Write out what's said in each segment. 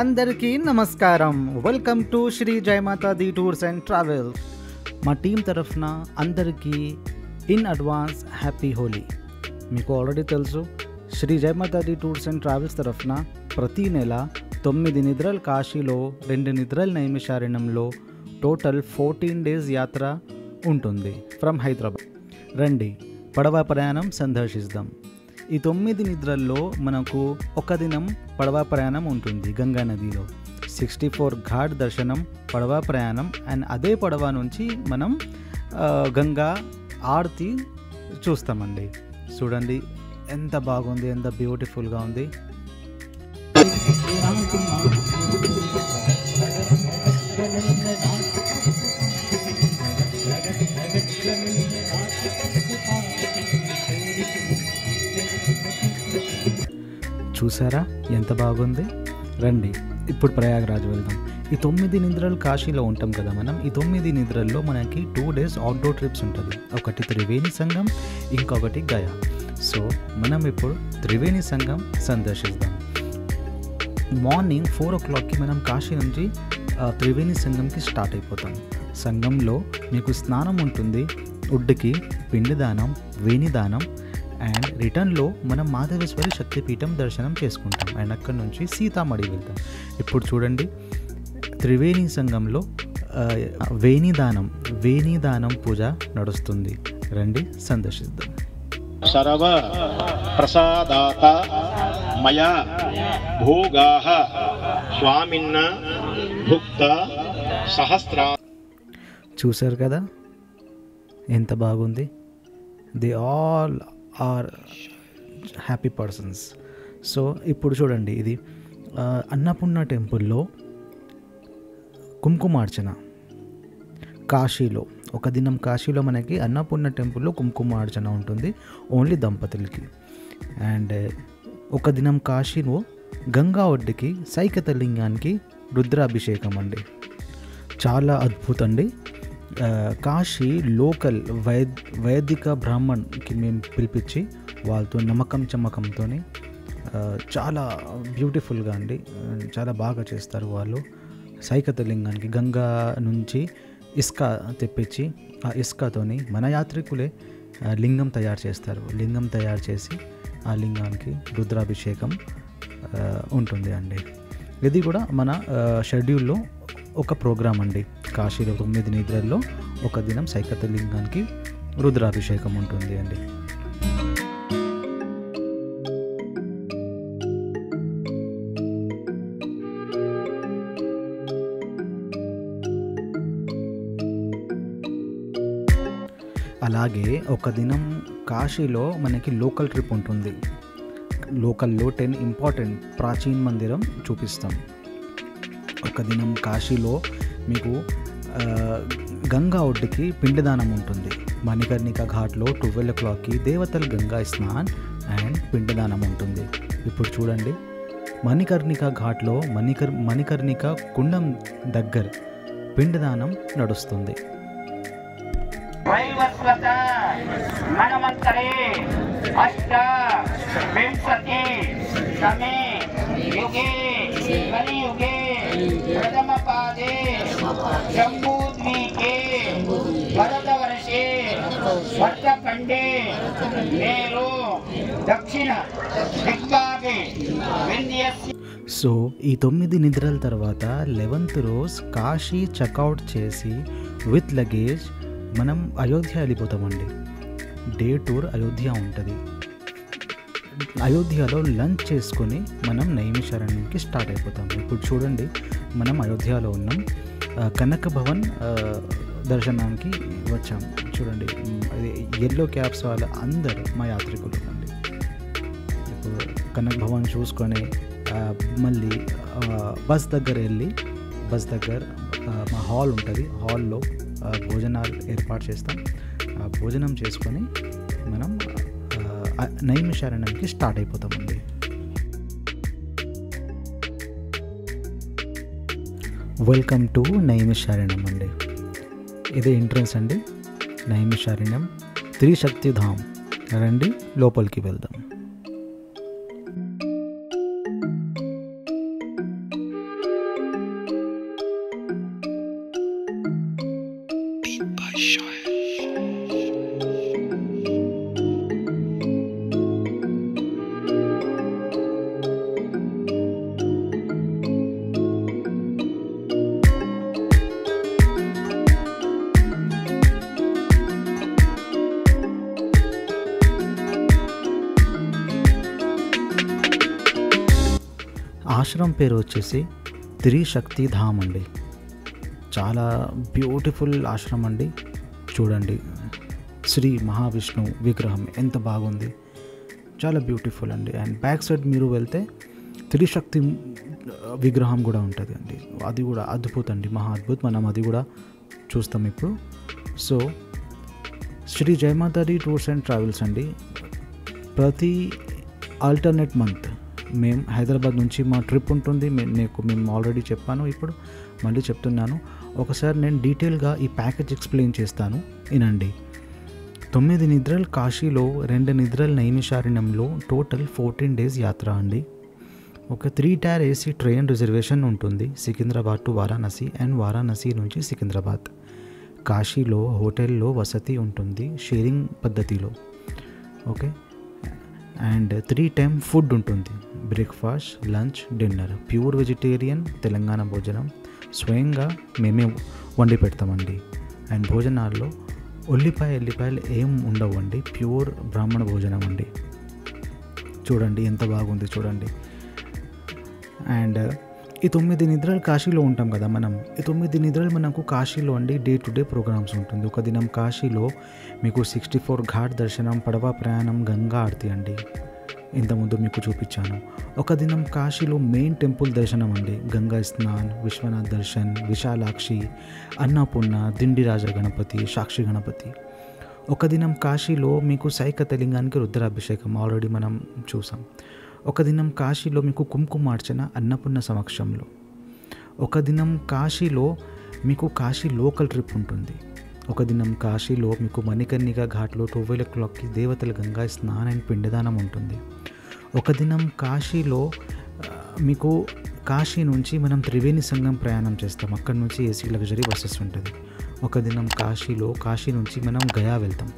అందరికీ నమస్కారం. Welcome to Shri Jayamata Di tours and travels. మా టీం తరఫున అందరికీ ఇన్ అడ్వాన్స్ హ్యాపీ హోలీ. మీకు ఆల్రెడీ తెలుసు, Shri Jayamata Di tours and travels తరఫున ప్రతి నెల 9 నిద్రలు కాశీలో, 2 నిద్రలు నైమిషారణ్యంలో, టోటల్ 14 డేస్ యాత్ర ఉంటుంది ఫ్రమ్ హైదరాబాద్. రండి, పడవ ప్రయాణం సందర్శిద్దాం. ఈ 9 నిద్రల్లో మనకు ఒక దినం పడవ ప్రయాణం ఉంటుంది గంగా నదిలో. 64 ఘాట్ దర్శనం, పడవ ప్రయాణం, అండ్ అదే పడవ నుంచి మనం గంగా ఆరతి చూస్తామండి. చూడండి ఎంత బాగుంది, ఎంత బ్యూటిఫుల్గా ఉంది. చూసారా ఎంత బాగుంది. రండి ఇప్పుడు ప్రయాగరాజ్ వెళ్దాం. ఈ 9 నిద్రలు కాశీలో ఉంటాం కదా మనం. ఈ 9 నిద్రల్లో మనకి 2 డేస్ అవుట్డోర్ ట్రిప్స్ ఉంటుంది. ఒకటి త్రివేణి సంగం, ఇంకొకటి గయా. సో మనం ఇప్పుడు త్రివేణి సంగం సందర్శిద్దాం. మార్నింగ్ 4 o'clockకి మనం కాశీ నుంచి త్రివేణి సంగంకి స్టార్ట్ అయిపోతాం. సంగంలో మీకు స్నానం ఉంటుంది, ఒడ్డుకి పిండిదానం, వేణిదానం, అండ్ రిటర్న్లో మనం మాధవేశ్వరి శక్తిపీఠం దర్శనం చేసుకుంటాం. అండ్ అక్కడి నుంచి సీతామఢి వెళ్తాం. ఇప్పుడు చూడండి, త్రివేణి సంగంలో వేణిదానం పూజ నడుస్తుంది. రండి సందర్శిద్దాం. సర్వ ప్రసాదాత మయా భోగాః స్వామిన్న భుక్త సహస్ర. చూశారు కదా ఎంత బాగుంది. They all are happy persons. So ఇప్పుడు చూడండి, ఇది అన్నపూర్ణ టెంపుల్లో కుంకుమార్చన. కాశీలో ఒక దినం కాశీలో మనకి అన్నపూర్ణ టెంపుల్లో కుంకుమార్చన ఉంటుంది ఓన్లీ దంపతులకి. అండ్ ఒక దినం కాశీలో గంగా ఒడ్డుకి సైకతలింగానికి రుద్రాభిషేకం అండి. చాలా అద్భుతం అండి. కాశీ లోకల్ వైదిక బ్రాహ్మణ్కి మేము పిలిపించి వాళ్ళతో చమ్మకంతో చాలా బ్యూటిఫుల్గా అండి, చాలా బాగా చేస్తారు వాళ్ళు. సైకతలింగానికి గంగా నుంచి ఇసుక తెప్పించి ఆ ఇసుకతోని మన యాత్రికులే లింగం తయారు చేస్తారు. లింగం తయారు చేసి ఆ లింగానికి రుద్రాభిషేకం ఉంటుంది అండి. ఇది కూడా మన షెడ్యూల్లో ఒక ప్రోగ్రాం అండి. కాశీలో 9 నిద్రల్లో ఒక దినం సైకతలింగానికి రుద్రాభిషేకం ఉంటుంది అండి. అలాగే ఒక దినం కాశీలో మనకి లోకల్ ట్రిప్ ఉంటుంది. లోకల్లో 10 ఇంపార్టెంట్ ప్రాచీన మందిరం చూపిస్తాం. ఒక దినం కాశీలో మీకు గంగా ఒడ్డుకి పిండిదానం ఉంటుంది. మణికర్ణిక ఘాట్లో 12 o'clockకి దేవతల గంగా స్నాన్ అండ్ పిండిదానం ఉంటుంది. ఇప్పుడు చూడండి, మణికర్ణిక ఘాట్లో మణికర్ణిక కుండం దగ్గర పిండిదానం నడుస్తుంది. సో ఈ 9 నిద్రల తర్వాత 11th రోజు కాశీ చెక్అవుట్ చేసి విత్ లగేజ్ మనం అయోధ్య వెళ్ళిపోతామండి. డే టూర్ అయోధ్య ఉంటుంది. అయోధ్యలో లంచ్ చేసుకొని మనం నైమిషారణ్యంకి స్టార్ట్ అయిపోతాం. ఇప్పుడు చూడండి, మనం అయోధ్యలో ఉన్నాం. కనక భవన్ దర్శనానికి వచ్చాం. చూడండి, ఎల్లో క్యాబ్స్ వాళ్ళ అందరూ మా యాత్రికులు అండి. ఇప్పుడు కనక భవన్ చూసుకొని మళ్ళీ బస్ దగ్గర వెళ్ళి, బస్ దగ్గర మా హాల్ ఉంటుంది. హాల్లో భోజనాలు ఏర్పాటు చేస్తాం. ఆ భోజనం చేసుకొని మనం నైమిషారణ్యంకి స్టార్ట్ అయిపోతామండి. వెల్కమ్ టు నైమిషారణ్యం అండి. ఇదే ఎంట్రన్స్ అండి, నైమిషారణ్యం త్రిశక్తిధామ్. రండి లోపలికి వెళ్దాం. ఆశ్రమం పేరు వచ్చేసి త్రిశక్తి ధామ్ అండి. చాలా బ్యూటిఫుల్ ఆశ్రమం అండి. చూడండి, శ్రీ మహావిష్ణు విగ్రహం ఎంత బాగుంది, చాలా బ్యూటిఫుల్ అండి. అండ్ బ్యాక్ సైడ్ మీరు వెళ్తే త్రిశక్తి విగ్రహం కూడా ఉంటుంది అండి. అది కూడా అద్భుతం అండి, మహా అద్భుతం. మనం అది కూడా చూస్తాం ఇప్పుడు. So Shri Jayamatadi tours and travels అండి, ప్రతి ఆల్టర్నేట్ మంత్ మేము హైదరాబాద్ నుంచి మా ట్రిప్ ఉంటుంది. మేము ఆల్రెడీ చెప్పాను, ఇప్పుడు మళ్ళీ చెప్తున్నాను. ఒకసారి నేను డీటెయిల్గా ఈ ప్యాకేజ్ ఎక్స్ప్లెయిన్ చేస్తాను, వినండి. 9 నిద్రలు కాశీలో, 2 నిద్రలు నైమిషారణ్యంలో, టోటల్ 14 days యాత్ర అండి. ఒక 3 tier AC ట్రైన్ రిజర్వేషన్ ఉంటుంది, సికింద్రాబాద్ టు వారాణసి అండ్ వారాణసి నుంచి సికింద్రాబాద్. కాశీలో హోటల్లో వసతి ఉంటుంది, షేరింగ్ పద్ధతిలో. ఓకే. అండ్ 3 times ఫుడ్ ఉంటుంది, breakfast, lunch, dinner. Pure vegetarian Telangana భోజనం స్వయంగా మేమే వండి పెడతామండి. అండ్ భోజనాల్లో ఎల్లిపాయలు ఏం ఉండవండి, ప్యూర్ బ్రాహ్మణ భోజనం అండి. చూడండి ఎంత బాగుంది చూడండి. అండ్ ఈ 9 నిద్రలు కాశీలో ఉంటాం కదా మనం. ఈ 9 నిద్రలు మనకు కాశీలో అండి డే టు డే ప్రోగ్రామ్స్ ఉంటుంది. ఒక దినం కాశీలో మీకు 64 ఘాట్ దర్శనం, పడవ ప్రయాణం, గంగా ఆరతి అండి, ఇంతకుముందు మీకు చూపించాను. ఒక దినం కాశీలో మెయిన్ టెంపుల్ దర్శనం అండి, గంగా స్నాన్, విశ్వనాథ్ దర్శన్, విశాలాక్షి, అన్నపూర్ణ, దిండిరాజ గణపతి, సాక్షి గణపతి. ఒక దినం కాశీలో మీకు సైకతలింగానికి రుద్రాభిషేకం ఆల్రెడీ మనం చూసాం. ఒక దినం కాశీలో మీకు కుంకుమార్చన అన్నపూర్ణ సమక్షంలో. ఒక దినం కాశీలో మీకు కాశీ లోకల్ ట్రిప్ ఉంటుంది. ఒక దినం కాశీలో మీకు మణికర్ణిక ఘాట్లో 12 o'clockకి దేవతల గంగా స్నానం అండ్ పిండదానం ఉంటుంది. ఒక దినం కాశీలో మీకు కాశీ నుంచి మనం త్రివేణి సంగం ప్రయాణం చేస్తాం, అక్కడి నుంచి ఏసీ లగ్జరీ బస్సెస్ ఉంటుంది. ఒక దినం కాశీ నుంచి మనం గయా వెళ్తాం,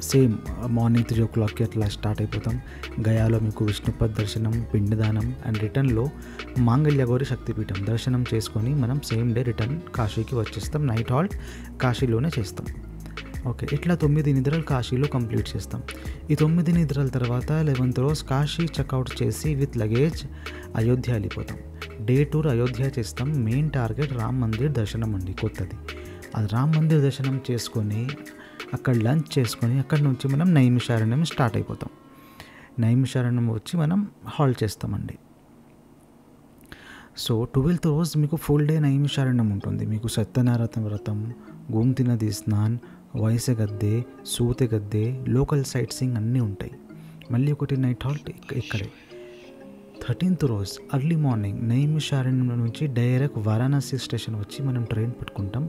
సేమ్ మార్నింగ్ 3 o'clockకి అట్లా స్టార్ట్ అయిపోతాం. గయాలో మీకు విష్ణుపద్ దర్శనం, పిండదానం అండ్ రిటర్న్లో మాంగళ్యగౌరి శక్తిపీఠం దర్శనం చేసుకొని మనం సేమ్ డే రిటర్న్ కాశీకి వచ్చేస్తాం. నైట్ హాల్ట్ కాశీలోనే చేస్తాం. ఓకే, ఇట్లా 9 నిద్రలు కాశీలో కంప్లీట్ చేస్తాం. ఈ 9 నిద్రల తర్వాత 11th రోజు కాశీ చెక్అవుట్ చేసి విత్ లగేజ్ అయోధ్య వెళ్ళిపోతాం. డే టూర్ అయోధ్య చేస్తాం. మెయిన్ టార్గెట్ రామ్ మందిర్ దర్శనం అండి, కొత్తది. అది రామ్ మందిర్ దర్శనం చేసుకొని అక్కడ లంచ్ చేసుకొని అక్కడ నుంచి మనం నైమిషారణ్యం స్టార్ట్ అయిపోతాం. నైమిషారణ్యం వచ్చి మనం హాల్ట్ చేస్తామండి. సో 12th రోజు మీకు ఫుల్ డే నైమిషారణ్యం ఉంటుంది. మీకు సత్యనారాయణ వ్రతం, గోమతి నది స్నాన్, వైసె గద్దె, సూతె గద్దె, లోకల్ సైట్ సీయింగ్ అన్నీ ఉంటాయి. మళ్ళీ ఒకటి నైట్ హాల్ట్ ఇక్కడే. 13th రోజు అర్లీ మార్నింగ్ నైమిషారణ్యం నుంచి డైరెక్ట్ వారాణసి స్టేషన్ వచ్చి మనం ట్రైన్ పెట్టుకుంటాం.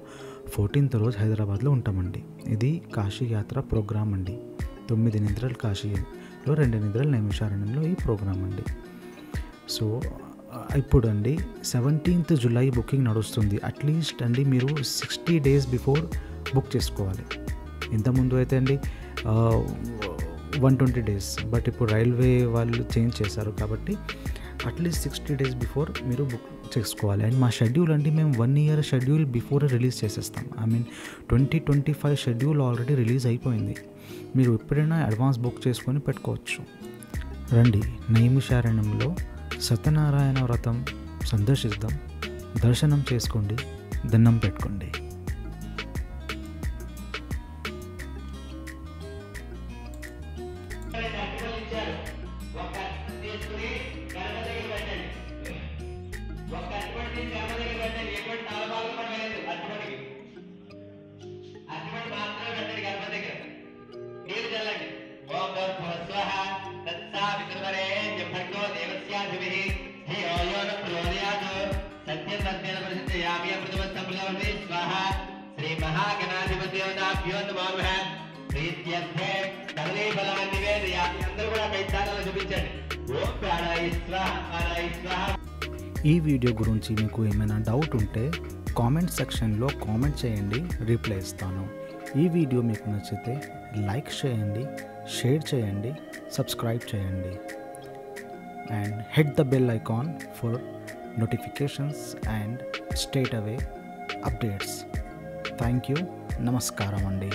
14th రోజు హైదరాబాద్లో ఉంటామండి. ఇది కాశీ యాత్ర ప్రోగ్రామ్ అండి. 9 నిద్రలు కాశీలో, 2 నిద్రలు నైమిషారణ్యంలో ఈ ప్రోగ్రామ్ అండి. సో ఇప్పుడు అండి 17th July బుకింగ్ నడుస్తుంది. అట్లీస్ట్ అండి మీరు 60 days బిఫోర్ బుక్ చేసుకోవాలి. ఇంతకుముందు అయితే అండి 120 days, బట్ ఇప్పుడు రైల్వే వాళ్ళు చేంజ్ చేశారు కాబట్టి అట్లీస్ట్ 60 days బిఫోర్ మీరు బుక్ చేసుకోవాలి. అండ్ మా షెడ్యూల్ అండి మేము 1 year షెడ్యూల్ బిఫోర్ రిలీజ్ చేసేస్తాం. 2025 షెడ్యూల్ ఆల్రెడీ రిలీజ్ అయిపోయింది. మీరు ఎప్పుడైనా అడ్వాన్స్ బుక్ చేసుకొని పెట్టుకోవచ్చు. రండి, నైమిషారణ్యంలో సత్యనారాయణ వ్రతం సందర్శిద్దాం, దర్శనం చేసుకోండి, దండం పెట్టుకోండి. శ్రీ మహాగణాధిపత్యోదాభ్యో నమో నమః. ప్రీత్యర్థే కదలీ బలాన్ని నివేదయామి. అందరూ కూడా కైతారాలు చూపించండి. ఓం ప్రాణాయ స్వాహ, ప్రాణాయ స్వాహ. ఈ వీడియో గురించి మీకు ఏమైనా డౌట్ ఉంటే కామెంట్ సెక్షన్లో కామెంట్ చేయండి, రిప్లై ఇస్తాను. ఈ వీడియో మీకు నచ్చితే లైక్ చేయండి, షేర్ చేయండి, సబ్స్క్రైబ్ చేయండి and hit the bell icon for notifications and straight away updates. Thank you. Namaskaram andi.